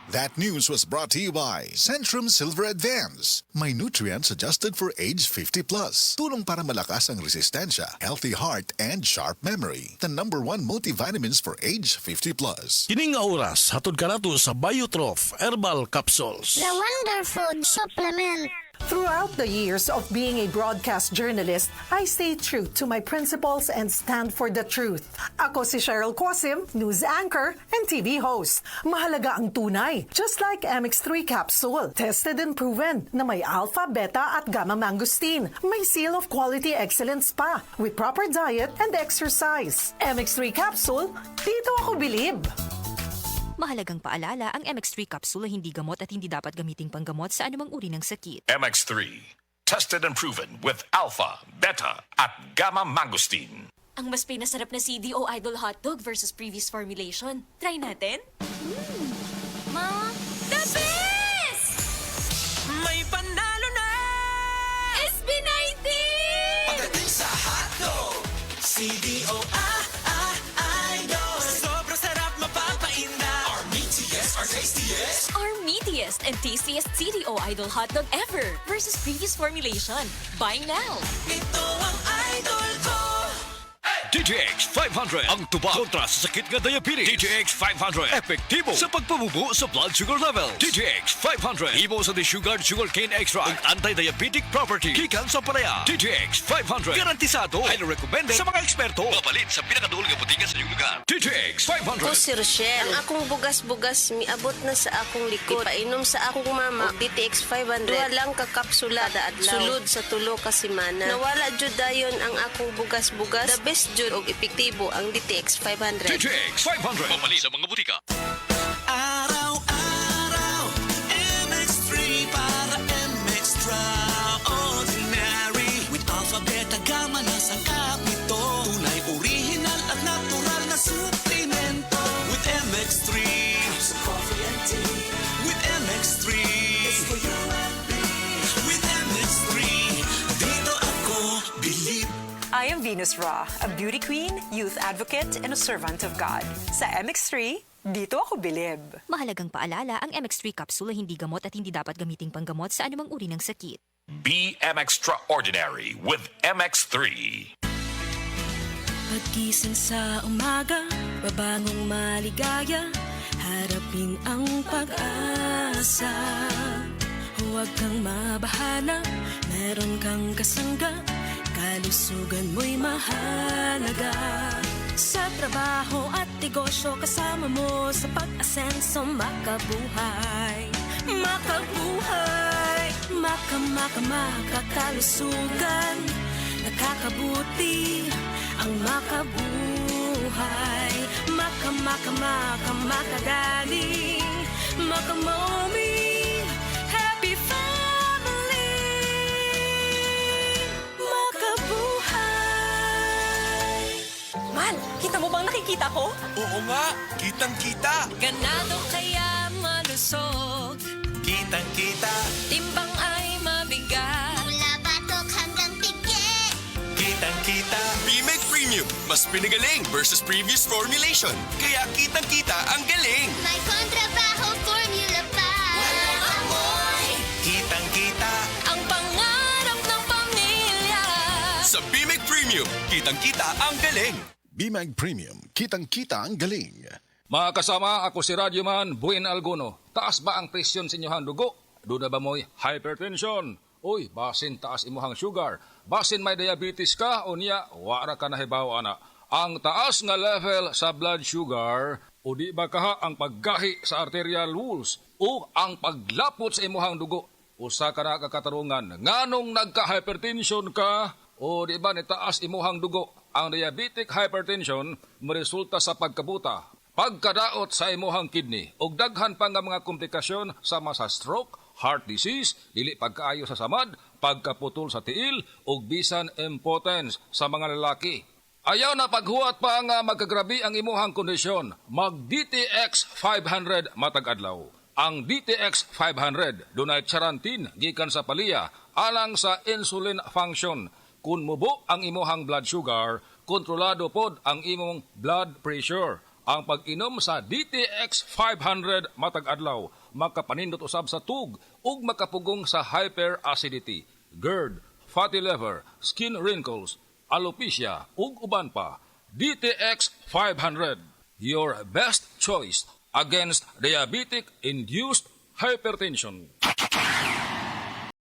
That news was brought to you by Centrum Silver Advance. May nutrients adjusted for age 50 plus. Tulong para malakas ang resistensya, healthy heart, and sharp memory. The #1 multivitamins for age 50 plus. Kining nga oras, hatod ka nato sa Biotrof Herbal Capsules. The Wonder Food Supplement. Throughout the years of being a broadcast journalist, I stay true to my principles and stand for the truth. Ako si Cheryl Cosim, news anchor and TV host. Mahalaga ang tunay, just like MX3 capsule. Tested and proven na may alpha, beta at gamma mangosteen. May seal of quality excellence pa with proper diet and exercise. MX3 capsule, dito ako bilib. Mahalagang paalala, ang MX3 capsule ay hindi gamot at hindi dapat gamiting panggamot sa anumang uri ng sakit. MX3, tested and proven with alpha, beta, at gamma mangosteen. Ang mas pinasarap na CDO Idol hotdog versus previous formulation. Try natin? Ma, the best! May panalo na! SB19! Pagdating sa hotdog, CDO Idol. Sobrang sarap mapapainda. Our meatiest, our tastiest. Our meatiest and tastiest CDO Idol hotdog ever versus previous formulation. Buy now! Ito ang idol ko. DTX 500 ang tuba kontra sa sakit nga diabetes. DTX 500 epektibo sa pagpabubo sa blood sugar level. DTX 500 imo sa sugar sugarcane extract ug anti-diabetic property gikan sa palaya. DTX 500 garantisado, highly recommended sa mga eksperto. Mabalin sa pinakaduol nga butingan sa inyong lugar. DTX 500. Ako si Rochelle. Ang akong bugas-bugas miabot na sa akong likod. Painom sa akong mama og DTX 500. Duha lang ka kapsula da adlaw. Sulod sa tulo ka semana. Nawala jud dayon ang akong bugas-bugas. The best jud og epektibo ang DTX 500. DTX 500 mabalin sa mga butika. Araw-araw, MX3 para MX-Traordinary. With alpha, beta, gamma na sangkap nito. Tunay, original at natural na suplemento. With MX3, sa coffee and tea. With MX3, it's for you and me. With MX3, dito ako believe. I am Venus Ra, a beauty queen, youth advocate, and a servant of God. Sa MX3, dito ako bilib. Mahalagang paalala, ang MX3 capsule ay hindi gamot at hindi dapat gamiting panggamot sa anumang uri ng sakit. Be extraordinary with MX3. Pagkising sa umaga, babangong maligaya, harapin ang pag-asa. Huwag kang mabahala, meron kang kasangga, kalusugan mo'y mahalaga. Sa trabaho at negosyo, kasama mo sa pag-asenso, makabuhay. Makabuhay, makakalusugan, nakakabuti ang makabuhay. Makagaling, makamoming, happy family. Makabuhay. Man, kita mo bang nakikita ko? Oo nga, kitang-kita. Ganado kaya malusog, Kitang-kita. timbang ay mabigat. Mula batok hanggang pigi. Kitang-kita. B-Make Premium, mas pinagaling versus previous formulation. Kaya kitang-kita ang galing. May kontrabaho formula pa. Walang amoy. Kitang-kita. Ang pangarap ng pamilya. Sa B-Make Premium, kitang-kita ang galing. BMAG Premium, kitang-kita ang galing. Mga kasama, ako si Radyoman Buen Alguno. Taas ba ang presyon sa inyong dugo? Doon na ba mo'y hypertension? Uy, basin taas imuhang sugar. Basin may diabetes ka o niya, wara ka na hibaw ana. Ang taas nga level sa blood sugar, o di ba kaha ang paggahi sa arterial walls o ang paglapot sa imuhang dugo? Usa ka na kakatarungan, nganong nagka-hypertension ka o di ba ni taas imuhang dugo? Ang diabetic hypertension maresulta sa pagkabuta, pagkadaot sa imuhang kidney, ug daghan pa nga mga komplikasyon sama sa stroke, heart disease, dili pagkaayo sa samad, pagkaputol sa tiil, ug bisan impotence sa mga lalaki. Ayaw na paghuwat pa nga magkagrabi ang imuhang kondisyon, mag-DTX 500 matag adlaw. Ang DTX 500 dunay charantin gikan sa palya alang sa insulin function. Kung mubo ang imuhang blood sugar, kontrolado pod ang imong blood pressure. Ang pag-inom sa DTX 500 matag adlaw makapanindot usab sa tug ug makapugong sa hyperacidity, GERD, fatty liver, skin wrinkles, alopecia ug uban pa. DTX 500, your best choice against diabetic-induced hypertension.